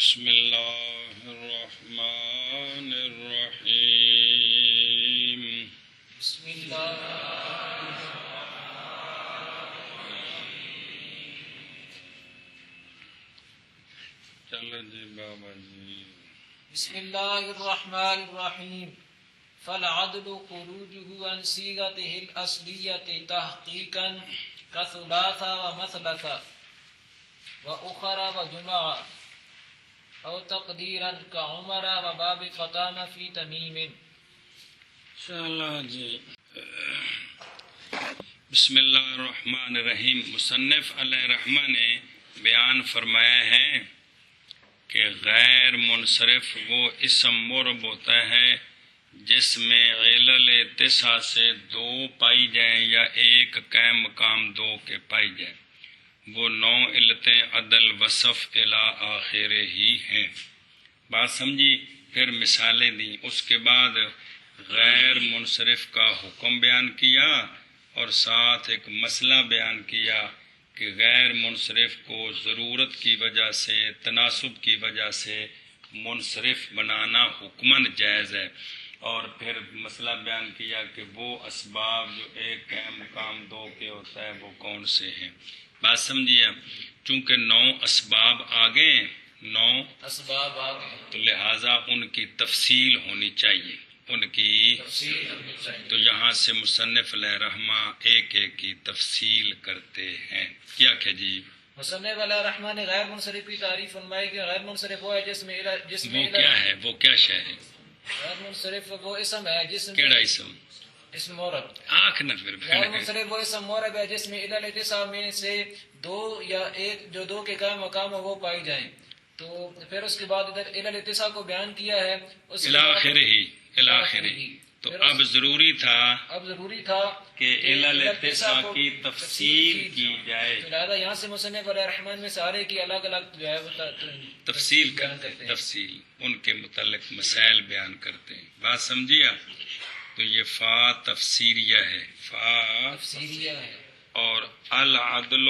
بسم اللہ الرحمن الرحیم بسم اللہ چلو جی بابا جی بسم اللہ الرحمن الرحیم فالعدل خروجه عن صيغته الأصلية تحقيقا كثلاثة ومثلثة وأخرى وجمعة أو تقديرا كعمر وباب قدام في تميم. چلو جی بسم اللہ الرحمن الرحیم. مصنف علیہ رحمہ نے بیان فرمایا ہے کہ غیر منصرف وہ اسم مرب ہوتا ہے جس میں علل تسع سے دو پائی جائیں یا ایک قائم مقام دو کے پائی جائیں. وہ 9 علتیں عدل وصف الی آخر ہی ہیں. بات سمجھی؟ پھر مثالیں دیں. اس کے بعد غیر منصرف کا حکم بیان کیا اور ساتھ ایک مسئلہ بیان کیا کہ غیر منصرف کو ضرورت کی وجہ سے تناسب کی وجہ سے منصرف بنانا حکماً جائز ہے. اور پھر مسئلہ بیان کیا کہ وہ اسباب جو ایک قائم مقام دو کے ہوتا ہے وہ کون سے ہیں. بات سمجھیے؟ چونکہ 9 اسباب آگے 9 اسباب آگے تو لہٰذا ان کی تفصیل ہونی چاہیے، ان کی تفصیل ہونی چاہیے. تو یہاں سے مصنف علیہ رحمہ ایک ایک کی تفصیل کرتے ہیں. کیا کہ جی مصنف علیہ الرحمٰن نے غیر منصرف کی تعریف فرمائی کہ غیر منصرف وہ ہے جس میں وہ کیا ہے، وہ کیا شے ہے؟ غیر منصرف وہ اسم ہے جس میں کیڑا اسم؟ اسم مورب. آنکھ نہ پھر غیر منصرف وہ اسم مورب ہے جس میں علل تسع میں سے دو یا ایک جو دو کے قائم مقام ہو وہ پائی جائیں. تو پھر اس کے بعد ادھر علل تسع کو بیان کیا ہے. اس کے بعد الاخر ہی تو اب ضروری تھا کہ علل تسع کی تفصیل کی جائے. لہٰذا یہاں سے مصنف علیہ الرحمن میں سارے کی الگ الگ جو ہے تفصیل کرتے ہیں، تفصیل ان کے متعلق مسائل بیان کرتے ہیں. بات سمجھیا؟ تو یہ فا تفسیریہ ہے، فا تفسیریہ ہے. اور العدل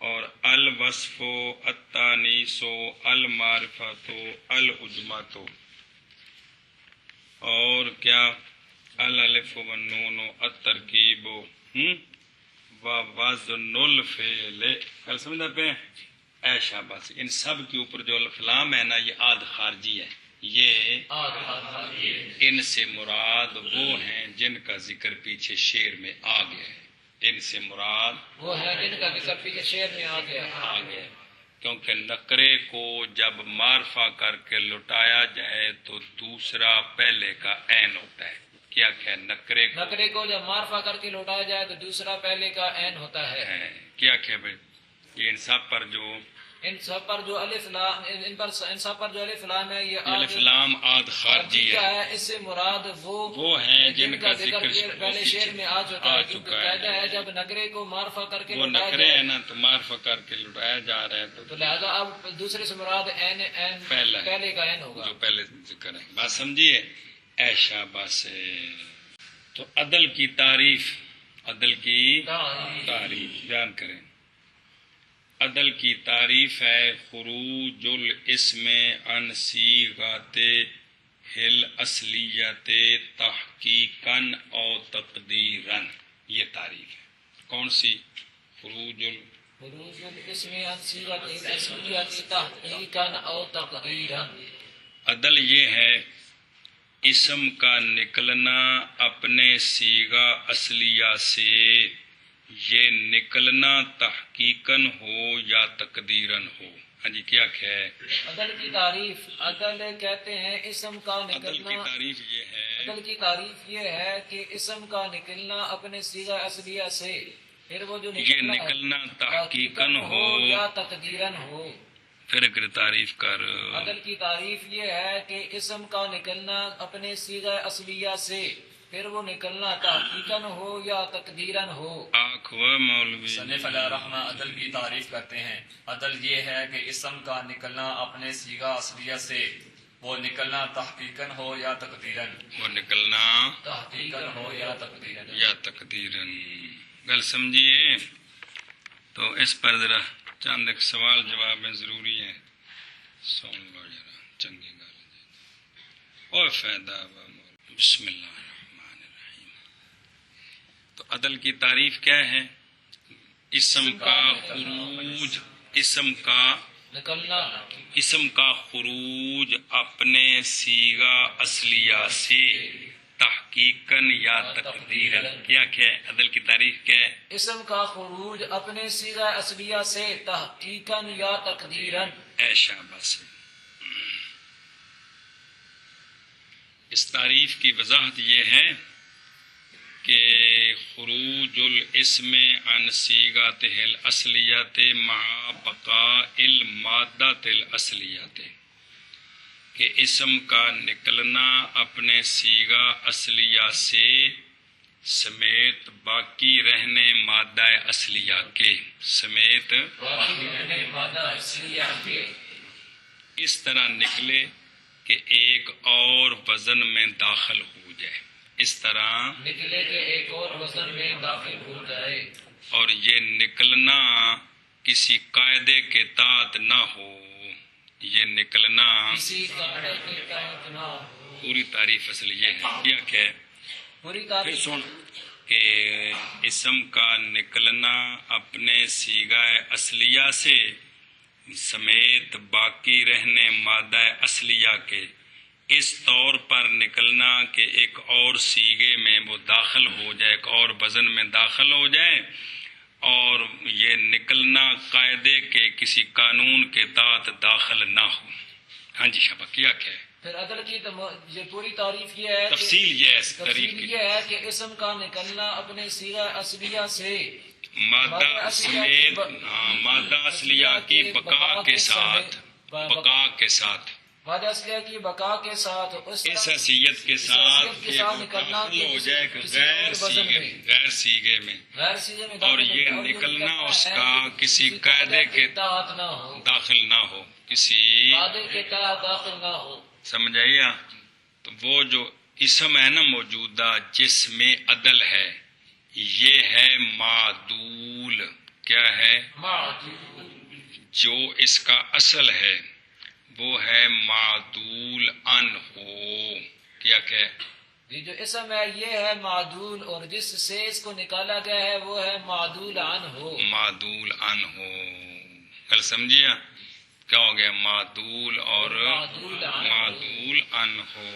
اور الوصف التانیث المعرفۃ العجمۃ اور کیا الالف والنون الترکیب ووزن الفعل. کل سمجھ آتے ہیں؟ ایشا بس ان سب کے اوپر جو الفلام ہے نا یہ آد خارجی ہے. یہ ان سے مراد وہ ہیں جن کا ذکر پیچھے شعر میں آ گیا ہے. ان سے مراد وہ ہے جن کا ذکر پیچھے شعر میں آ گیا. کیونکہ نکرے کو جب معرفہ کر کے لٹایا جائے تو دوسرا پہلے کا عین ہوتا ہے. کیا کہ نکرے کو جب معرفہ کر کے لوٹایا جائے تو دوسرا پہلے کا عین ہوتا ہے. کیا کہ بھائی یہ ان سب پر جو الف لام ہے یہ الف لام آد خارجی ہے. اس سے مراد وہ ہیں جن کا ذکر پہلے شعر میں آ چکا ہے. جب نکرے کو معرفہ کر کے وہ نکرے ہے نا تو معرفہ کر کے لٹایا جا رہا ہے تو لہذا اب دوسرے سے مراد عین پہلے کا عین ہوگا جو پہلے ذکر ہے. بات سمجھیے؟ ایشا بس. تو عدل کی تعریف بیان کریں. عدل کی تعریف ہے خروج الاسم عن صیغۃ الاصلیۃ تحقیقاً او تقدیراً. یہ تعریف ہے کون سی؟ خروج الاسم عن صیغۃ الاصلیۃ تحقیقاً او تقدیراً. عدل یہ ہے اسم کا نکلنا اپنے صیغہ اصلیہ سے. یہ نکلنا تحقیقاً ہو یا تقدیراً ہو. ہاں جی کیا ہے عدل کی تعریف؟ عدل کہتے ہیں اسم کا نکلنا. عدل کی تعریف یہ ہے کہ اسم کا نکلنا اپنے صیغہ اصلیہ سے پھر وہ جو یہ نکلنا تحقیقاً ہو یا تقدیراً ہو. پھر تعریف کر. عدل کی تعریف یہ ہے کہ اسم کا نکلنا اپنے صیغہ اصلیہ سے پھر وہ نکلنا تحقیقاً ہو یا تقدیراً ہو. مولوی مصنف علیہ الرحمہ عدل کی تعریف کرتے ہیں. عدل یہ ہے کہ اسم کا نکلنا اپنے صیغہ اصلیہ سے وہ نکلنا تحقیقاً ہو یا تقدیراً. گل سمجھیے؟ تو اس پر ذرا چند ایک سوال جواب ضروری ہے. سن لو ذرا چنگی گل اور فائدہ بسم اللہ الرحمن الرحیم. تو عدل کی تعریف کیا ہے؟ اسم کا خروج، اسم کا نکلنا، اسم کا خروج اپنے صیغہ اصلیہ سے تحقیقاً یا تقدیراً. کیا ہے عدل کی تعریف کیا ہے؟ اسم کا خروج اپنے صیغہ اصلیہ سے تحقیقاً یا تقدیراً. ایشا بس. اس تعریف کی وضاحت یہ ہے کہ خروج الاسم عن صیغتہ الاصلیۃ مع بقاء المادۃ الاصلیۃ، کہ اسم کا نکلنا اپنے صیغہ اصلیہ سے سمیت باقی رہنے مادہ اصلیہ کے، سمیت باقی رہنے مادہ اصلیہ کے اس طرح نکلے کہ ایک اور وزن میں داخل ہو جائے، اس طرح نکلے کہ ایک اور وزن میں داخل ہو جائے، اور یہ نکلنا کسی قاعدے کے تحت نہ ہو، یہ نکلنا کسی قاعدے کے تحت نہ ہو. پوری تعریف اصل یہ ہے کیا کہ پوری پھر تعریف سن کہ اسم کا نکلنا اپنے صیغہ اصلیہ سے سمیت باقی رہنے مادہ اصلیہ کے، اس طور پر نکلنا کہ ایک اور صیغے میں وہ داخل ہو جائے، ایک اور وزن میں داخل ہو جائے، اور یہ نکلنا قاعدے کے کسی قانون کے تحت داخل نہ ہو. ہاں جی شبہ کیا ہے پھر عدل کی یہ پوری تعریف یہ ہے کہ تفصیل یہ ہے اس تعریف تفصیل کی. یہ ہے کہ اسم کا نکلنا اپنے صیغہ اصلیہ سے مادہ سمیت مادہ اصلیہ کی بقا کے ساتھ، بقا کے ساتھ، مادہ اصلیہ کی بقا کے ساتھ اس حیثیت کے ساتھ کہ وہ نکلنا داخل ہو جائے کہ غیر صیغے میں، غیر صیغے میں اور یہ نکلنا اس کا کسی قاعدے کے تحت نہ ہو، داخل نہ ہو، کسی قاعدے کے تحت داخل نہ ہو. سمجھائیے. تو وہ جو اسم ہے نا موجودہ جس میں عدل ہے، یہ ہے معدول. کیا ہے؟ معدول. جو اس کا اصل ہے وہ ہے معدول ان ہو. کیا کہ یہ جو اسم ہے یہ ہے معدول، اور جس سے اس کو نکالا گیا ہے وہ ہے معدول عن ہو. معدول ان ہو. کل سمجھیا کیا ہو گیا؟ معدول اور معدول ان ہو.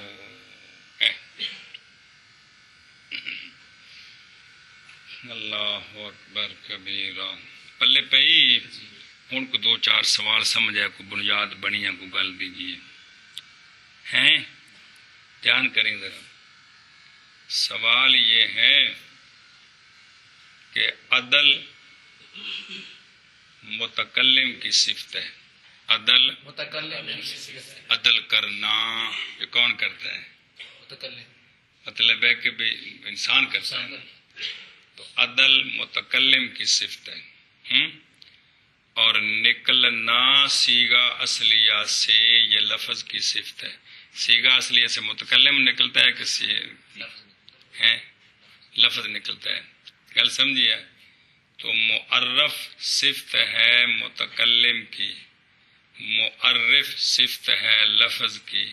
اللہ اکبر کبیرہ. پلے پئی ہوں کو دو چار سوال سمجھا، کو بنیاد بنی ہے، کو گل دیجیے ہیں، دھیان کریں ذرا. سوال یہ ہے کہ عدل متکلم کی صفت ہے. عدل متکلم کی صفت ہے. عدل کرنا یہ کون کرتا ہے؟ متکلم. مطلب ہے کہ بھی انسان کرتا ہے. تو عدل متکلم کی صفت ہے. اور نکلنا صیغہ اصلیہ سے یہ لفظ کی صفت ہے. صیغہ اصلیہ سے متکلم نکلتا ہے کہ لفظ نکلتا ہے. گل سمجھیے. تو معرف صفت ہے متکلم کی، معرف صفت ہے لفظ کی.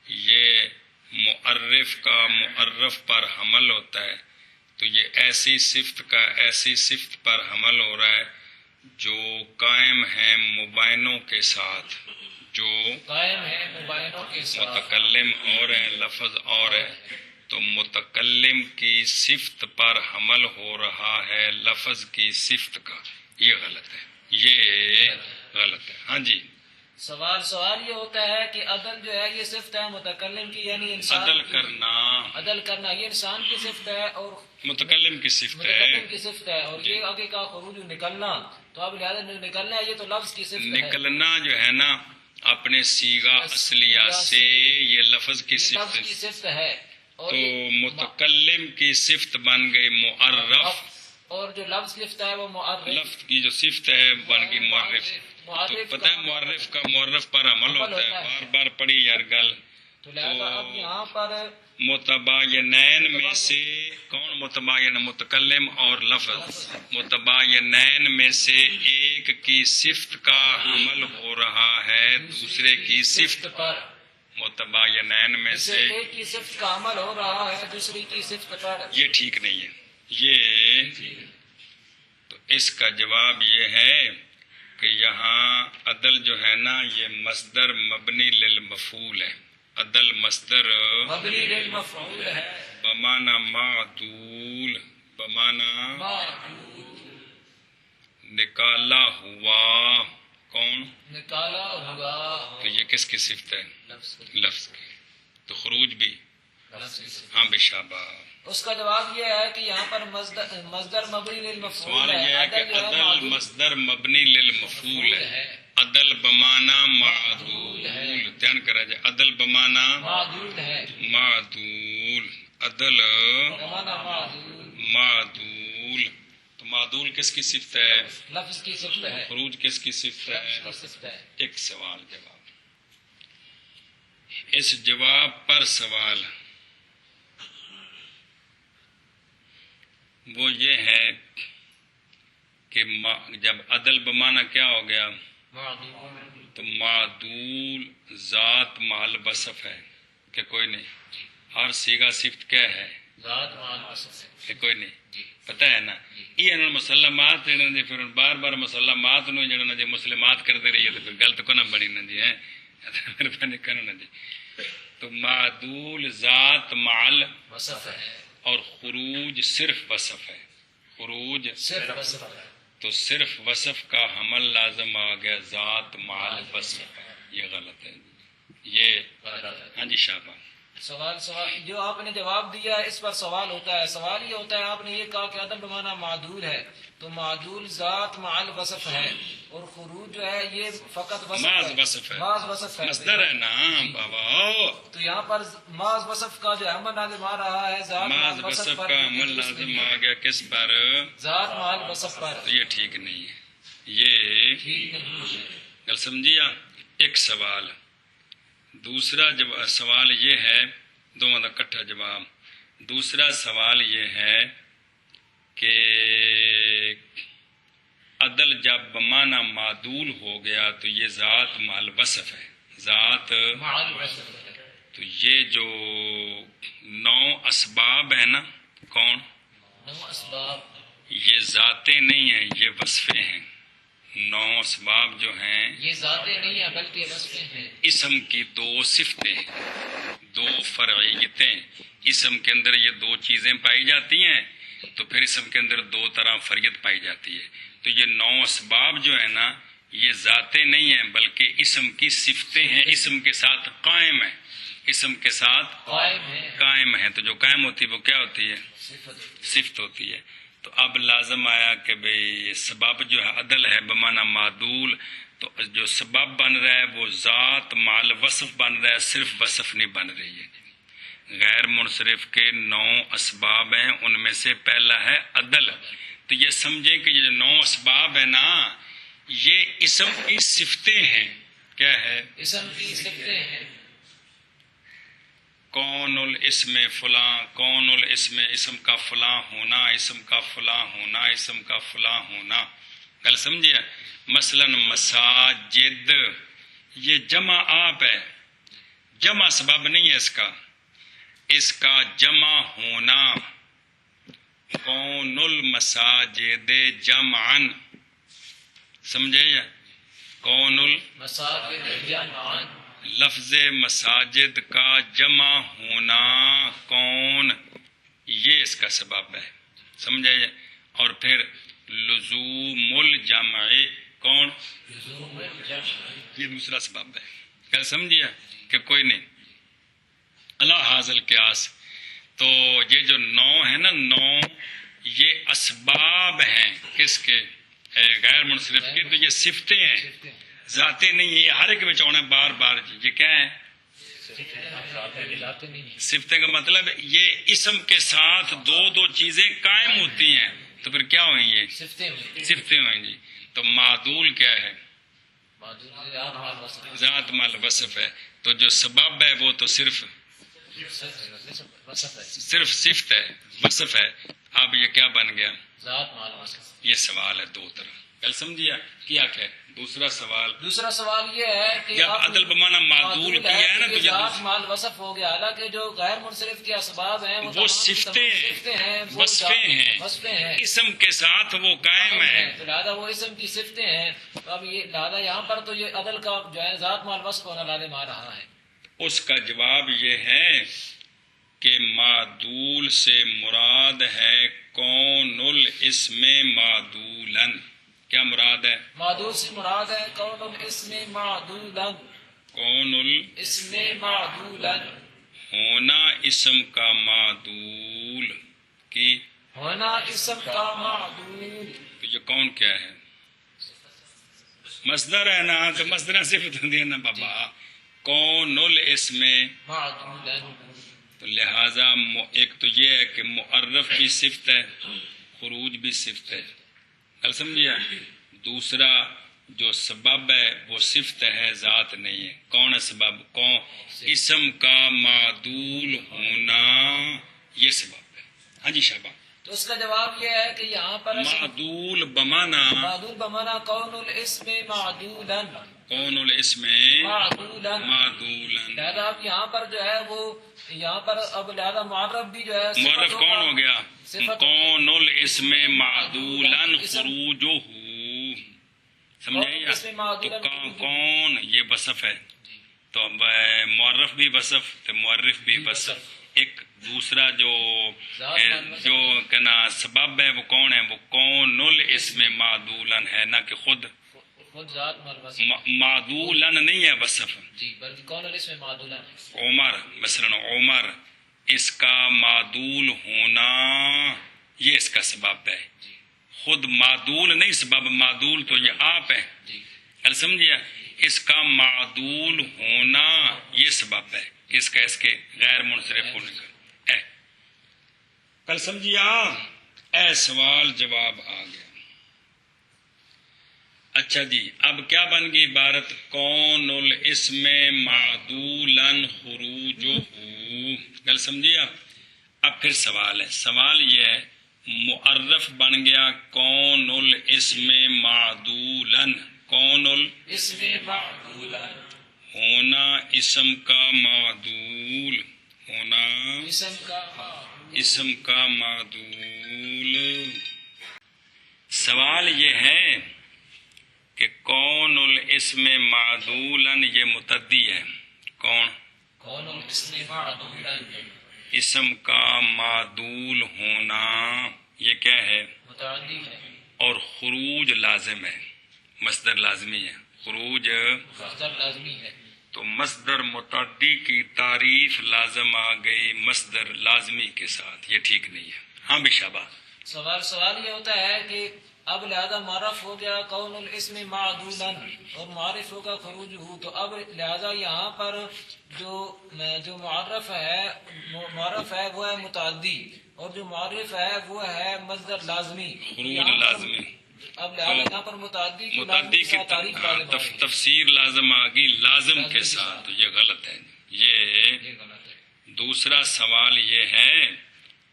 یہ معرف کا معرف پر حمل ہوتا ہے. تو یہ ایسی صفت کا ایسی صفت پر حمل ہو رہا ہے جو قائم ہے مبینوں کے ساتھ، جو قائم ہے مبینوں کے ساتھ. متکلم اور ہے لفظ اور ہے. تو متکلم کی صفت پر حمل ہو رہا ہے لفظ کی صفت کا. یہ غلط ہے، یہ غلط ہے. ہاں جی. سوال یہ ہوتا ہے کہ عدل جو ہے یہ صفت ہے متکلم کی، یعنی انسان عدل کی. کرنا عدل کرنا یہ انسان کی صفت ہے اور متکلم کی صفت ہے. متکلم کی صفت ہے. اور یہ آگے کا خروج نکلنا، تو اب لہٰذا نکلنا ہے یہ تو لفظ کی صفت ہے. نکلنا جو ہے نا اپنے صیغہ اصلیہ سے یہ لفظ کی لفظ کی صفت صفت ہے. تو متکلم کی صفت بن گئی معرف، اور جو لفظ صفت ہے وہ معرف. لفظ کی جو صفت ہے بن گئی معرف. تو پتہ ہے معرف کا معرف پر عمل ہوتا ہے. بار بار پڑھی یار گل. تو لہذا اب یہاں پر متباینین میں سے کون متباین؟ متکلم اور لفظ. متباینین میں سے ایک کی صفت کا حمل ہو رہا ہے دوسرے کی صفت پر، متباینین میں جسے سے، ایک کی صفت کا عمل ہو رہا ہے دوسری کی صفت پر. یہ ٹھیک نہیں ہے. یہ تو اس کا جواب یہ ہے کہ یہاں عدل جو ہے نا یہ مصدر مبنی للمفعول ہے. عدل مصدر مبنی للمفعول ہے، بمانا معدول، بمانا معدول، نکالا ہوا. کون؟ نکالا ہوا. تو یہ کس کی صفت ہے؟ لفظ کی. تو خروج بھی. لفظ. ہاں بشابہ. اس کا جواب یہ ہے کہ یہاں پر مصدر مبنی للمفعول سوال یہ ہے کہ عدل جو ہے عدل معدول مصدر مبنی للمفعول ہے. عدل بمانا معدول. دھیان کرا جائے. عدل بمانا معدول ہے، معدول. عدل بمانا معدول، معدول. تو معدول کس کی صفت ہے؟ لفظ کی صفت ہے، خروج کس کی صفت ہے؟ لفظ کی صفت ہے. ایک سوال جواب. اس جواب پر سوال وہ یہ ہے کہ جب عدل بمانا کیا ہو گیا معدول، تو معدول ذات مال وصف ہے کہ کوئی نہیں. اور صیغہ صفت کیا ہے؟ ذات مان وصف ہے. کہ کوئی نہیں. پتہ ہے نا یہ انہوں مسلمات جی پھر بار بار مسلمات نو جڑا جی مسلمات کرتے رہیے تو پھر غلط کو نہ بنی نہ جی ہے مہربانی کرو نا جی. تو معدول ذات مال وصف ہے اور خروج صرف وصف ہے. خروج صرف وصف ہے. تو صرف وصف کا حمل لازم آ گیا ذات مال وصف ہے. یہ غلط ہے. یہ ہاں جی شابہ. سوال جو آپ نے جواب دیا ہے اس پر سوال ہوتا ہے. سوال یہ ہوتا ہے آپ نے یہ کہا کہ عدل بمانا معدول ہے تو معدول ذات مال وصف ہے اور خروج جو ہے یہ فقط محض وصف ہے. محض وصف ہے. مصدر ہے نا بابا. تو یہاں پر محض وصف کا جو عمل لازم آ رہا ہے ذات محض مال وصف وصف پر. کا عمل لازم آ گیا کس پر؟ ذات مال وصف پر. تو یہ ٹھیک نہیں ہے. یہ ٹھیک نہیں ہے. گل سمجھیا. ایک سوال. دوسرا سوال یہ ہے دونوں کا کٹھا جواب. دوسرا سوال یہ ہے کہ عدل جب بمانا معدول ہو گیا تو یہ ذات مال وصف ہے. ذات مال وصف ہے. تو یہ جو 9 اسباب ہے نا کون؟ 9 اسباب یہ ذاتیں نہیں ہیں یہ وصفیں ہیں. 9 اسباب جو ہیں یہ ذاتیں نہیں ہیں بلکہ وصفیں ہیں. اسم کی 2 صفتیں ہیں 2 فرعیتیں. اسم کے اندر یہ 2 چیزیں پائی جاتی ہیں تو پھر اسم کے اندر 2 طرح فریت پائی جاتی ہے. تو یہ 9 اسباب جو ہے نا یہ ذاتیں نہیں ہیں بلکہ اسم کی صفتیں ہیں. اسم کے ساتھ قائم ہے. اسم کے ساتھ قائم ہے. تو جو قائم ہوتی ہے وہ کیا ہوتی ہے؟ صفت ہوتی ہے. تو اب لازم آیا کہ بھئی سبب جو ہے عدل ہے بمانا معدول تو جو سبب بن رہا ہے وہ ذات مال وصف بن رہا ہے صرف وصف نہیں بن رہی ہے. غیر منصرف کے 9 اسباب ہیں ان میں سے پہلا ہے عدل. تو یہ سمجھیں کہ یہ 9 اسباب ہے نا یہ اسم کی صفتیں ہیں. کیا ہے؟ اسم کی صفتیں ہیں. کون الاسم فلاں، کون الاسم اسم کا فلاں ہونا، اسم کا فلاں ہونا، اسم کا فلاں ہونا. گل سمجھے؟ مثلا مساجد یہ جمع آپ ہے جمع سبب نہیں ہے اس کا جمع ہونا. کون المساجد جمعن سمجھے یا کون مساجد جمعان لفظ مساجد کا جمع ہونا کون یہ اس کا سبب ہے. سمجھے؟ اور پھر لزوم الجمع کون یہ دوسرا سبب ہے. کیا سمجھیا کہ کوئی نہیں اللہ حاصل قیاس. تو یہ جو 9 ہے نا 9 یہ اسباب ہیں کس کے؟ غیر منصرف کے. تو یہ صفتیں ہیں ذاتیں نہیں ہیں. یہ ہر ایک میں ہونا بار بار. یہ کیا ہے؟ صفتیں کا مطلب یہ اسم کے ساتھ 2 چیزیں قائم ہوتی ہیں تو پھر کیا ہوئیں یہ صفتیں ہوئیں گی. تو معدول کیا ہے؟ ذات مال وصف ہے. تو جو سبب ہے وہ تو صرف صفت ہے وصف ہے. اب یہ کیا بن گیا؟ ذات مال وصف. یہ سوال ہے 2 طرح. گل سمجھیا کیا کہ دوسرا سوال دوسرا سوال یہ ہے کہ جب عدل بمانا معدول کیا ہے نا تو کہ ذات مال وصف ہو گیا، حالانکہ جو غیر منصرف کے اسباب ہیں وہ صفتیں ہیں، وصفیں ہیں، اسم کے ساتھ وہ قائم ہے، تو لہٰذا وہ اسم کی صفتیں ہیں. تو اب یہ لہٰذا یہاں پر تو یہ عدل کا جو ہے ذات مال وصف ہونا لازم آ رہا ہے. اس کا جواب یہ ہے کہ معدول سے مراد ہے کون الاسم معدولاً. کیا مراد ہے؟ معدول سے مراد ہے کون الاسم معدولاً، کون اسم معدولاً، ہونا اسم کا معدول کی. ہونا اسم کا معدول. تو یہ کون کیا ہے؟ مصدر ہے نا، تو مصدر صفت ہوتی ہے نا بابا. کون الاسم معدولاً، تو لہذا ایک تو یہ ہے کہ معرف بھی صفت ہے، خروج بھی صفت ہے. کل سمجھیا. دوسرا جو سبب ہے وہ صفت ہے، ذات نہیں ہے. کون ہے سبب؟ کون اسم کا معدول ہونا، یہ سبب ہے. ہاں جی شابہ. تو اس کا جواب یہ ہے کہ یہاں پر معدول بمانا معدول بمانا کون الاسم معدولاً، کون الاسم معدولاً. معدولاً. لہذا اب یہاں پر جو ہے وہ یہاں پر اب لہذا معرف بھی جو ہے معرف کون ہو گیا؟ صفت. کون الاسم معدولاً خروجہ. سمجھے؟ اسم معدولاً تو کون یہ وصف ہے، تو اب معرف بھی وصف تو معرف بھی وصف. ایک دوسرا جو کہنا سبب ہے وہ کون ہے؟ وہ کون الاسم معدولاً ہے، نہ کہ خود ذات مال وصف. معدولاً نہیں ہے وصف. جی بلکہ کون الاسم معدولاً ہے. عمر مثلا عمر، اس کا معدول ہونا یہ اس کا سبب ہے. خود معدول نہیں سبب، معدول تو یہ آپ ہے. کل سمجھیا. اس کا معدول ہونا یہ سبب ہے. کس کا؟ اس کے غیر منصرف ہونے کا. کل سمجھیا. اے سوال جواب آ گیا. اچھا جی، اب کیا بن گئی عبارت؟ کون الاسم معدولاً خروجہ. کل سمجھیا. اب پھر سوال ہے. سوال یہ ہے معرف بن گیا کون الاسم معدولاً. کون اسم معدولاً، ہونا اسم کا معدول، ہونا اسم کا معدول. اسم کا معدول. سوال یہ ہے کہ کون الاسم معدولاً یہ متعدی ہے. کون الاسم معدولاً، اسم کا معدول ہونا یہ کیا ہے؟ متعدی ہے. اور خروج لازم ہے، مصدر لازمی ہے. خروج مصدر لازمی ہے. تو مصدر متعدی کی تعریف لازم آ گئی مصدر لازمی کے ساتھ. یہ ٹھیک نہیں ہے. ہاں بھی شابہ. سوال یہ ہوتا ہے کہ اب لہذا معرف ہو گیا کون الاسم معدولاً اور معرف ہوگا خروج ہو، تو اب لہذا یہاں پر جو معرف ہے وہ ہے متعدی، اور جو معرف ہے وہ ہے مصدر لازمی. خروج لازمی. اب لہذا یہاں پر متعدی کی تعریف تفسیر لازم آ گئی لازم کے ساتھ. یہ غلط ہے. یہ دوسرا سوال یہ ہے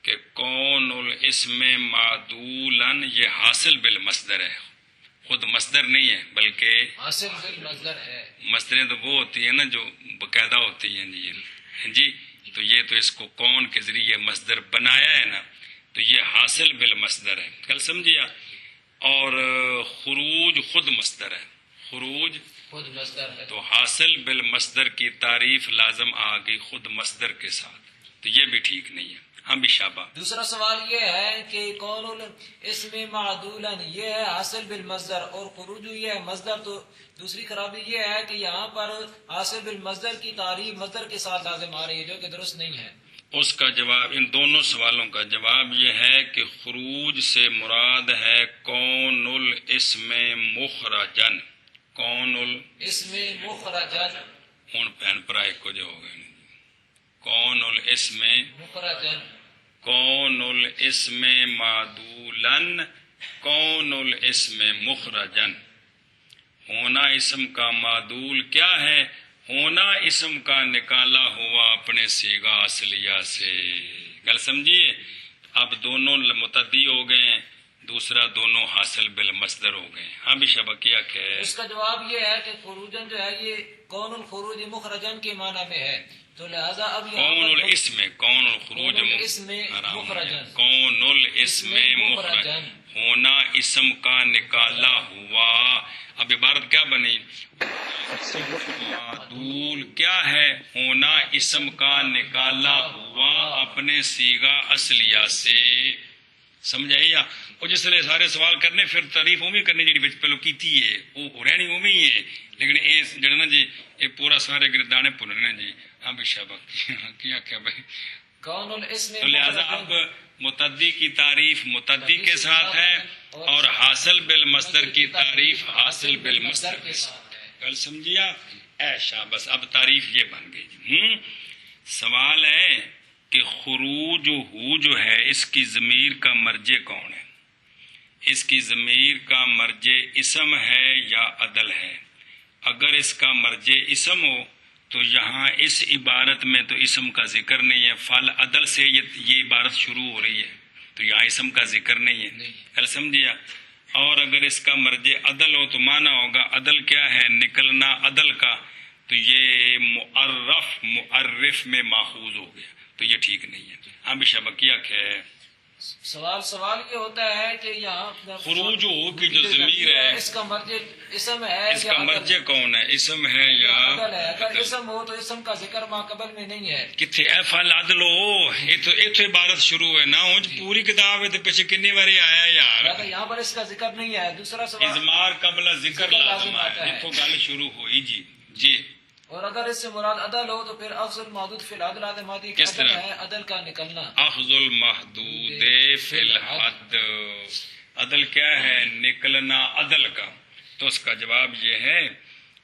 کہ کون الاسم معدولاً یہ حاصل بالمصدر ہے، خود مصدر نہیں ہے بلکہ حاصل بالمصدر ہے. مصدریں تو وہ ہوتی ہیں نا جو باقاعدہ ہوتی ہیں جی. تو یہ تو اس کو کون کے ذریعے مصدر بنایا ہے نا، تو یہ حاصل بالمصدر ہے. کل سمجھیا. اور خروج خود مصدر ہے. خروج خود مصدر ہے. تو حاصل بالمصدر کی تعریف لازم آ گئی خود مصدر کے ساتھ. تو یہ بھی ٹھیک نہیں ہے. ہاں بھی شابہ. دوسرا سوال یہ ہے کہ کون الاسم معدولاً یہ ہے حاصل بالمصدر اور خروج یہ ہے مصدر. تو دوسری خرابی یہ ہے کہ یہاں پر حاصل بالمصدر کی تعریف مصدر کے ساتھ لازم آ رہی ہے، جو کہ درست نہیں ہے. اس کا جواب، ان دونوں سوالوں کا جواب یہ ہے کہ خروج سے مراد ہے کون الاسم مخرجن. کون الاسم مخرجن. ہوں بہن برا ایک جو ہو گئے. کون الاسم مخرجن، کون الاسم معدولاً، کون الاسم مخرجن. ہونا اسم کا معدول کیا ہے؟ ہونا اسم کا نکالا ہوا اپنے صیغہ اصلیہ سے. گل سمجھیے. اب دونوں متعدی ہو گئے ہیں. دوسرا دونوں حاصل بالمصدر ہو گئے. ہاں بھی شبکیہ ہے. اس کا جواب یہ ہے کہ خروجن جو ہے یہ کون الخروج مخرجن کے معنی میں ہے، تو لہذا اب کون الاسم، کون الخروج مخرجن، کون الاسم مخرجن، ہونا اسم کا نکالا ہوا. اب عبارت کیا بنی؟ معدول کیا ہے؟ ہونا اسم کا نکالا ہوا اپنے صیغہ اصلیہ سے. سمجھائے یا وہ جس طرح سارے سوال کرنے پھر تعریف اوی کرنی جی بچ پہلو کیتی ہے وہ رہنی اوی ہی ہے، لیکن یہ جڑا نا جی یہ پورا سارے گردانے پھلنے جی. ہاں بھی شاباش کیا کیا بھائی. کون الاسم تو لہذا اب متعدی کی تعریف متعدی کے ساتھ ہے اور حاصل بالمصدر کی تعریف حاصل بالمصدر کے ساتھ ہے. کل سمجھیا ایشا بس اب تعریف یہ بن گئی. سوال ہے کہ خروج ہو جو ہے اس کی ضمیر کا مرجع کون ہے؟ اس کی ضمیر کا مرجع اسم ہے یا عدل ہے؟ اگر اس کا مرجع اسم ہو تو یہاں اس عبارت میں تو اسم کا ذکر نہیں ہے، فعل عدل سے یہ عبارت شروع ہو رہی ہے تو یہاں اسم کا ذکر نہیں ہے. کل سمجھیا. اور اگر اس کا مرجع عدل ہو تو معنی ہوگا عدل کیا ہے؟ نکلنا عدل کا، تو یہ معرف میں ماخوذ ہو گیا، تو یہ ٹھیک نہیں ہے. ہاں بھی شبکیہ ہے. سوال یہ ہوتا ہے کہ یہاں خروج ہو کی جو ضمیر ہے اس کا مرجع اسم ہے، اس کا مرجع کون ہے؟ اسم ہے یا عدل ہے؟ اگر اسم ہو تو اسم کا ذکر ما قبل میں نہیں ہے. کتنے فعل عدل ہو اتو عبارت شروع ہے نا پوری کتاب ہے تو پیچھے کنی باری آیا یار. یہاں پر اس کا ذکر نہیں ہے. دوسرا سوال اضمار قبل ذکر لازم ہے، اتو گل شروع ہوئی جی جی. اور اگر اس سے مراد عدل ہو تو پھر اخذ المحدود فی العدل مادی کس طرح ہے عدل کا نکلنا. اخذ المحدود فی الحد، عدل کیا ہے؟ نکلنا عدل کا. تو اس کا جواب یہ ہے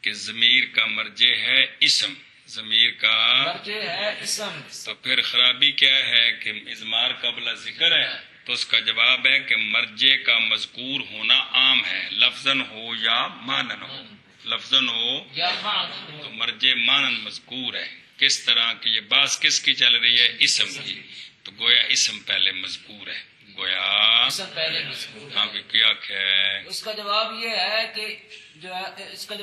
کہ ضمیر کا مرجع ہے اسم، ضمیر کا مرجع ہے اسم. تو پھر خرابی کیا ہے کہ اضمار قبل ذکر ہے، تو اس کا جواب ہے کہ مرجع کا مذکور ہونا عام ہے، لفظاً ہو یا مانن ہو. لفظاً ہو یا معنی تو مرجع مانن مذکور ہے. کس طرح کہ یہ باس کس کی چل رہی ہے؟ اسم کی، تو گویا اسم پہلے مذکور ہے، گویا اسم پہلے مذکور ہے. ہاں بھی کیا ہے. اس کا جواب یہ ہے کہ جو ہے اس کا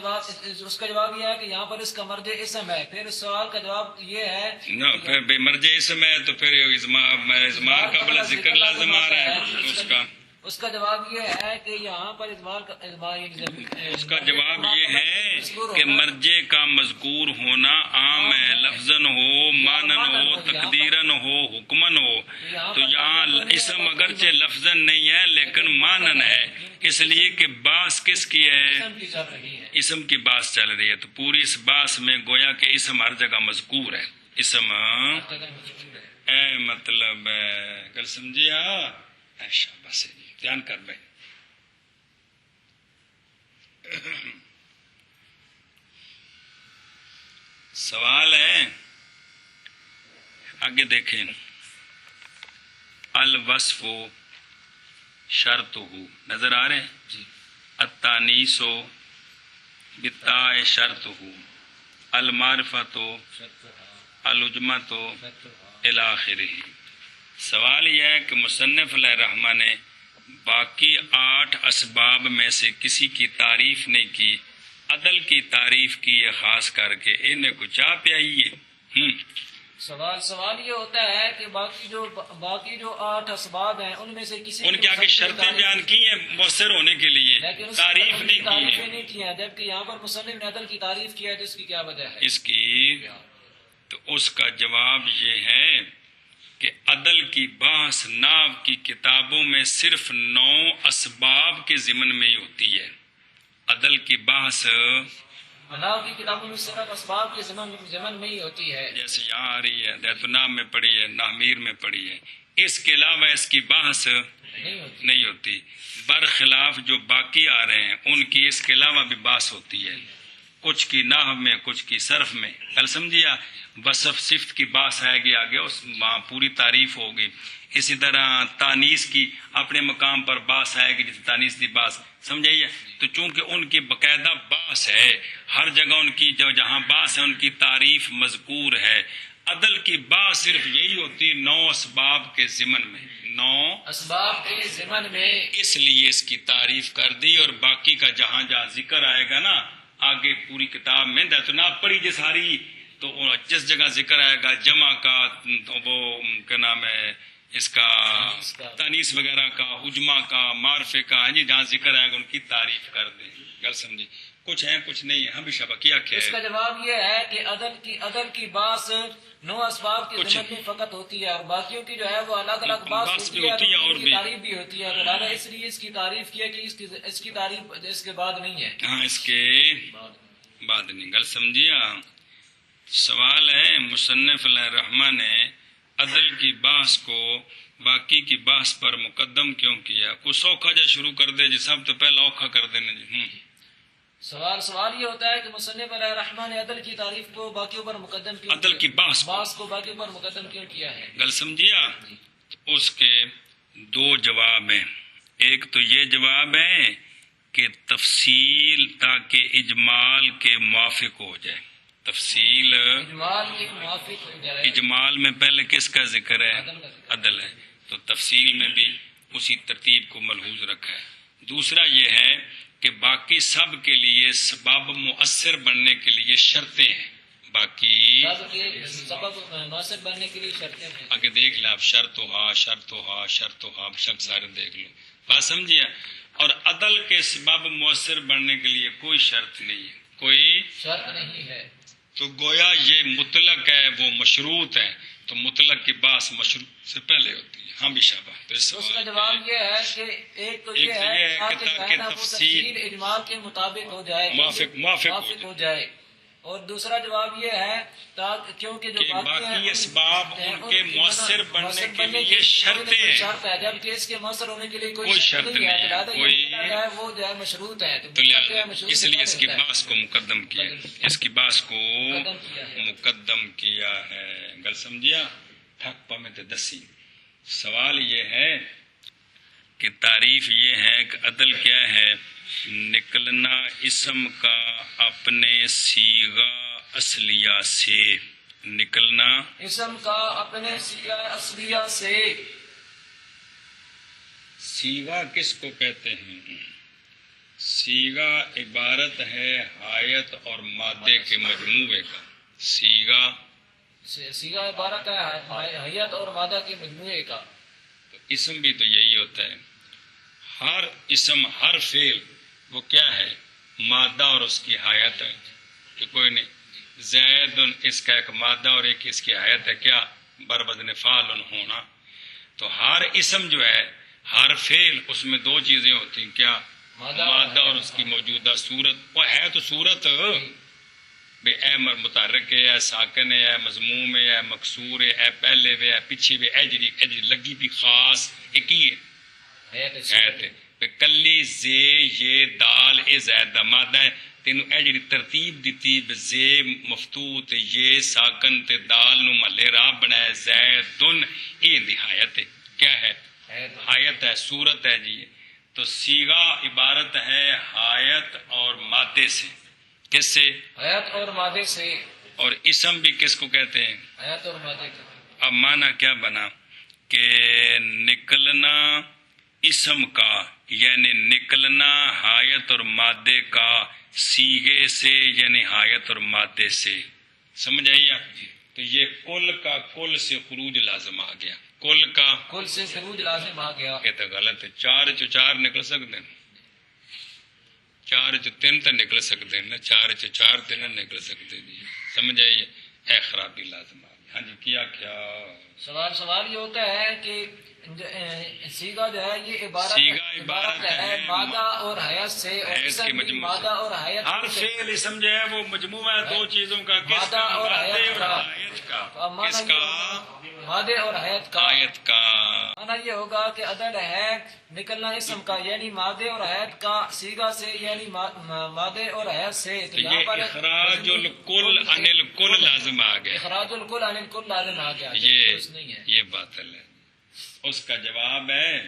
جواب یہ ہے کہ یہاں پر اس کا مرجع اسم ہے. پھر سوال کا جواب یہ ہے نہ پھر بے مرجع اسم ہے تو پھر اضمار قبل ذکر لازم آ رہا ہے. اس کا جواب یہ ہے کہ یہاں پر اس کا جواب یہ ہے کہ مرجع کا مذکور ہونا عام ہے، لفظاً ہو مانن ہو تقدیراً ہو حکمن ہو. تو یہاں اسم اگرچہ لفظاً نہیں ہے لیکن مانن ہے، اس لیے کہ باس کس کی ہے؟ اسم کی باس چل رہی ہے. تو پوری اس باس میں گویا کہ اسم ہر جگہ مذکور ہے. اسم اے مطلب کل سمجھیا ایشا بس دھیان کر بھائی. سوال ہے آگے دیکھیں. الوصف شرط ہو نظر آ رہے ہیں؟ التانیس بالتاء شرط ہو، المعرفت العجمت الی آخرہ. سوال یہ ہے کہ مصنف علیہ الرحمہ نے باقی 8 اسباب میں سے کسی کی تعریف نہیں کی، عدل کی تعریف کی ہے خاص کر کے. انہیں کو چاہ پیائیے. سوال یہ ہوتا ہے کہ باقی جو 8 اسباب ہیں ان میں سے کسی ان کے آگے شرطیں بیان کی ہیں مؤثر ہونے کے لیے، تعریف نہیں کی ہے، جبکہ یہاں پر مصنف نے عدل کی تعریف کیا ہے. تو اس کی کیا وجہ ہے؟ اس کی تو اس کا جواب یہ ہے کہ عدل کی بحث نحو کی کتابوں میں صرف 9 اسباب کے ضمن میں ہی ہوتی ہے. عدل کی بحث نحو کی کتابوں میں صرف اسباب کے ضمن میں ہی ہوتی ہے، جیسے یہاں آ رہی ہے دیتنام میں پڑھی ہے، نحمیر میں پڑھی ہے. اس کے علاوہ اس کی بحث نہیں ہوتی. برخلاف جو باقی آ رہے ہیں ان کی اس کے علاوہ بھی بحث ہوتی ہے، کچھ کی نحو میں کچھ کی صرف میں. کل سمجھیا وصف صفت کی بحث آئے گی آگے، اس وہاں پوری تعریف ہوگی. اسی طرح تانیث کی اپنے مقام پر بحث آئے گی، جیسے تانیث کی بحث سمجھائیے. تو چونکہ ان کی باقاعدہ بحث ہے، ہر جگہ ان کی جہاں بحث ہے ان کی تعریف مذکور ہے. عدل کی بات صرف یہی ہوتی ہے 9 اسباب کے ضمن میں، 9 اسباب کے ضمن میں، اس لیے اس کی تعریف کر دی، اور باقی کا جہاں جہاں ذکر آئے گا نا آگے پوری کتاب میں تو نہ پڑھی جی ساری، تو جس جگہ ذکر آئے گا جمع کا، تو وہ کیا نام ہے اس کا تانیث وغیرہ کا، اجمع کا، معرفے کا، جی جہاں ذکر آئے گا ان کی تعریف کر دیں. گل سمجھی؟ کچھ ہے کچھ نہیں ہے. ہم بھی شبہ کیا اس کا جواب یہ ہے کہ عدل کی باس 9 اسباب کے ضمن میں فقط ہوتی ہے، اور باقیوں کی جو ہے وہ الگ الگ باس ہوتی ہے، اور ان کی تعریف بھی ہوتی ہے. تو اس لیے اس کی تعریف کیا کہ اس کی تعریف اس کے بعد نہیں ہے. ہاں اس کے بعد نہیں. گل سمجھیا؟ سوال ہے مصنف علیہ الرحمٰن نے عدل کی بحث کو باقی کی بحث پر مقدم کیوں کیا؟ کچھ اوکھا جا شروع کر دے جی، سب تو پہلا اوکھا کر دینا جی. سوال یہ ہوتا ہے کہ مصنف علیہ الرحمٰن نے عدل کی تعریف کو باقیوں پر مقدم کیوں، عدل کی بحث کو باقیوں پر مقدم کیوں کیا ہے؟ گل سمجھیا؟ اس کے 2 جواب ہیں. ایک تو یہ جواب ہے کہ تفصیل تاکہ اجمال کے موافق ہو جائے. تفصیل اجمال کے موافق ہو جائے. اجمال میں پہلے کس کا ذکر ہے؟ عدل ہے، تو تفصیل میں بھی اسی ترتیب کو ملحوظ رکھا ہے. دوسرا یہ ہے کہ باقی سب کے لیے سبب مؤثر بننے کے لیے شرطیں ہیں. باقی سبب مؤثر بننے کے لیے شرطیں ہیں. آگے دیکھ لیں آپ، شرط سارے دیکھ لو. بات سمجھیے؟ اور عدل کے سبب مؤثر بننے کے لیے کوئی شرط نہیں ہے، کوئی شرط نہیں ہے. تو گویا یہ مطلق ہے، وہ مشروط ہے، تو مطلق کی بات مشروط سے پہلے ہوتی ہے. ہاں بھی شابہ. تو اس کا جواب یہ ہے کہ ایک تو یہ ہے کہ تاکہ تفصیل اجمال کے مطابق ہو جائے، موافق ہو جائے، اور دوسرا جواب یہ ہے کیونکہ جو باقی اسباب ان کے مؤثر بننے کے لیے شرطیں ہیں، شرط ہے، جبکہ اس کے مؤثر ہونے کے لیے کوئی شرط نہیں ہے، وہ جو ہے مشروط ہے. تو اس لیے اس کی بحث کو مقدم کیا، اس کی بحث کو مقدم کیا ہے. گل سمجھیا؟ ٹھک پا میں تے دسی. سوال یہ ہے کہ تعریف یہ ہے کہ عدل کیا ہے؟ نکلنا اسم کا اپنے صیغہ اصلیہ سے. نکلنا اسم کا اپنے صیغہ اصلیہ سے. صیغہ کس کو کہتے ہیں؟ صیغہ عبارت ہے حیت اور مادے کے مجموعے کا. صیغہ عبارت ہے حیت اور مادہ کے مجموعے کا. تو اسم بھی تو یہی ہوتا ہے. ہر اسم، ہر فعل وہ کیا ہے؟ مادہ اور اس کی حیت ہے. کہ کوئی نہیں، زید اس کا ایک مادہ اور ایک اس کی حیت ہے، کیا؟ بربدن فعل ہونا. تو ہر اسم جو ہے، ہر فعل، اس میں 2 چیزیں ہوتی ہیں، کیا؟ مادہ اور اس کی موجودہ صورت. وہ ہے تو صورت بے، اے متحرک ہے، اے ساکن ہے، اے مضموم ہے، اے مکسور ہے، اے پہلے وے، اے پیچھے وے، اے جڑی لگی بھی خاص ایک ہی ہے. کلی زے یہ دال اے زید دا مادہ ہے. تینوں اے جڑی ترتیب دیتی زے مفتوح یہ ساکن تے دال نو محلے راہ بنایا زیدن، یہ نہایت ہے. کیا ہے؟ حیت ہے، صورت ہے جی. تو صیغہ عبارت ہے حیت اور مادے سے. کس سے؟ حیت اور مادے سے. اور اسم بھی کس کو کہتے ہیں؟ حیت اور مادے کا. اب معنی کیا بنا کہ نکلنا اسم کا، یعنی نکلنا حیت اور مادے کا صیغے سے، یعنی حیت اور مادے سے. سمجھ آئیے؟ تو یہ کل کا کل سے خروج لازم آ گیا. کل سے خروج لازم آ گیا. یہ تو غلط ہے. 4 چ 4 نکل سکتے ہیں، 4 چ 3 تو نکل سکتے ہیں نا، 4 چ 4 تو نہ نکل سکتے جی. سمجھ آئیے؟ اے خرابی لازم آ گئی. ہاں جی کیا سوال یہ ہوتا ہے کہ صیغہ جو ہے یہ عبارت ہے مادہ اور حیت سے، اور اسم بھی مادہ اور حیت. ہر فعل اسم جو ہے وہ مجموعہ ہے 2 چیزوں کا، مادہ اور حیت کا. کس کا؟ مادے اور حیت کا. آیت کا معنی یہ ہوگا کہ عدل ہے نکلنا اسم کا، یعنی مادے اور حیت کا، صیغہ سے یعنی مادے اور حیت سے. تو یہ اخراج الکل عن الکل لازم آ گیا. اخراج الکل عن الکل لازم آ گیا. یہ باطل ہے. اس کا جواب ہے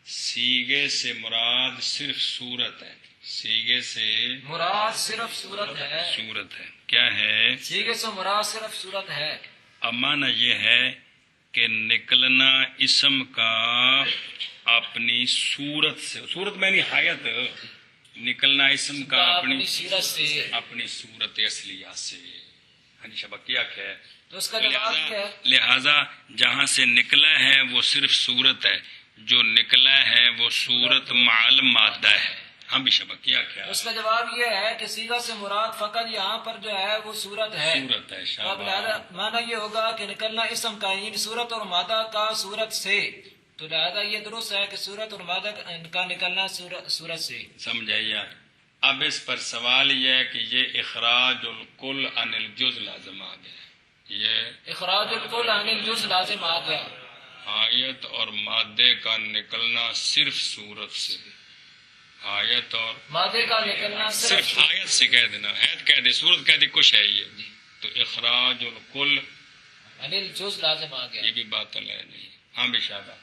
صیغے سے مراد صرف صورت ہے. صیغے سے مراد صرف صورت ہے. صورت ہے. کیا ہے؟ صیغے سے مراد صرف صورت ہے. اب معنی یہ ہے کہ نکلنا اسم کا اپنی صورت سے، صورت میں نہایت، نکلنا اسم کا اپنی سیرت سے، اپنی صورت اصلیہ سے. ہاں جی شبہ کیا ہے؟ تو اس کا جواب کیا ہے؟ لہذا جہاں سے نکلا ہے وہ صرف صورت ہے، جو نکلا ہے وہ صورت مع مادہ ہے. ہم بھی شبہ کیا اس کا جواب یہ ہے کہ صیغہ سے مراد فقط یہاں پر جو ہے وہ صورت ہے. صورت ہے. تو اب لہذا معنی یہ ہوگا کہ نکلنا اسم کا یعنی صورت اور مادہ کا صورت سے، تو لہذا یہ درست ہے کہ صورت اور مادہ کا نکلنا صورت سے. سمجھائیے. اب اس پر سوال یہ ہے کہ یہ اخراج الکل عن الجز لازم آ گیا. یہ اخراج الکل عن الجز لازم آ گیا. آیت اور مادے کا نکلنا صرف صورت سے، آیت اور مادے کا نکلنا صرف آیت سے کہہ دینا، آیت کہہ دے، صورت کہہ دے، کچھ ہے یہ. تو اخراج الکل عن الجز لازم آ گیا. یہ بھی باطل ہے نہیں. ہاں بھی شادہ.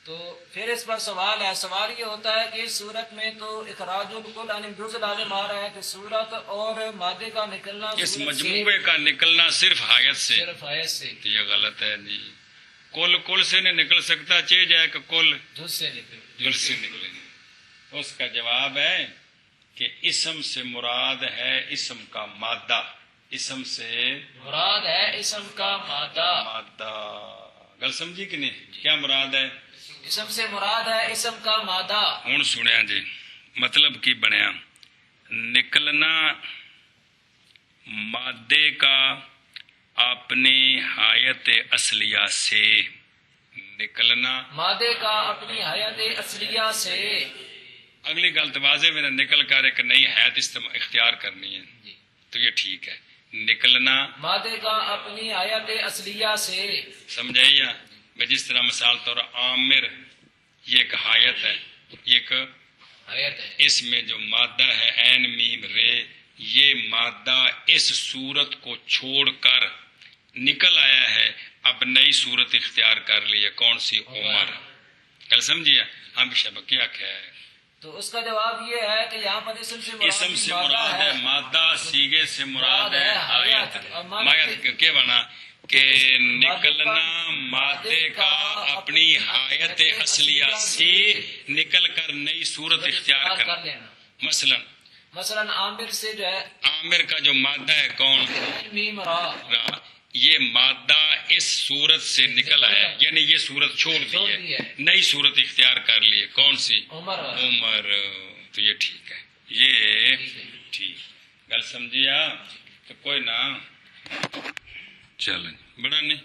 تو پھر اس پر سوال ہے، سوال یہ ہوتا ہے کہ اس صورت میں تو اخراج الکل عن الجز لازم آ رہا ہے کہ صورت اور مادے کا نکلنا اس صورت سے، مجموعے کا نکلنا صرف آیت سے، صرف آیت سے، تو یہ غلط ہے جی. کل سے نہیں نکل سکتا، چاہے جائے کہ کل جز سے نکلے. جل سے نکلے. اس کا جواب ہے کہ اسم سے مراد ہے اسم کا مادہ، اسم سے مراد ہے اسم کا مادہ. مادہ. گل سمجھی کہ نہیں؟ کیا مراد ہے؟ اسم سے مراد ہے اسم کا مادہ. ہوں سنیا جی مطلب کی بنیا. نکلنا مادے کا اپنی حیت اصلیہ سے، نکلنا مادے کا اپنی حیات اصلیہ سے. اگلی گل تو واضح میرا نکل کر ایک نئی حیات اختیار کرنی ہے، تو یہ ٹھیک ہے. نکلنا مادے کا اپنی حیات اصلیہ سے. سمجھائیے. میں جس طرح مثال طور عامر یہ ایک حیات ہے، یہ ایک حیات ہے. اس میں جو مادہ ہے عین میم رے، یہ مادہ اس صورت کو چھوڑ کر نکل آیا ہے، اب نئی صورت اختیار کر لی ہے. کون سی؟ عمر. کل سمجھیے. ہم شبہ کیا ہے؟ تو اس کا جواب یہ ہے کہ یہاں پر اسم سے مراد ہے مادہ، سیگے سے مراد ہے حیات. مایت کیا بنا کہ نکلنا مادے کا اپنی حیات اصلیہ سے نکل کر نئی صورت اختیار کر کرنا. لینا. مثلا عامر سے جو ہے عامر کا جو مادہ ہے کون؟ میم را. یہ مادہ اس صورت سے نکل آیا، یعنی یہ صورت چھوڑ دی ہے، نئی صورت اختیار کر لی ہے. کون سی؟ عمر. تو یہ ٹھیک ہے، یہ ٹھیک. گل سمجھیا؟ تو کوئی نہ چل بڑا نہیں.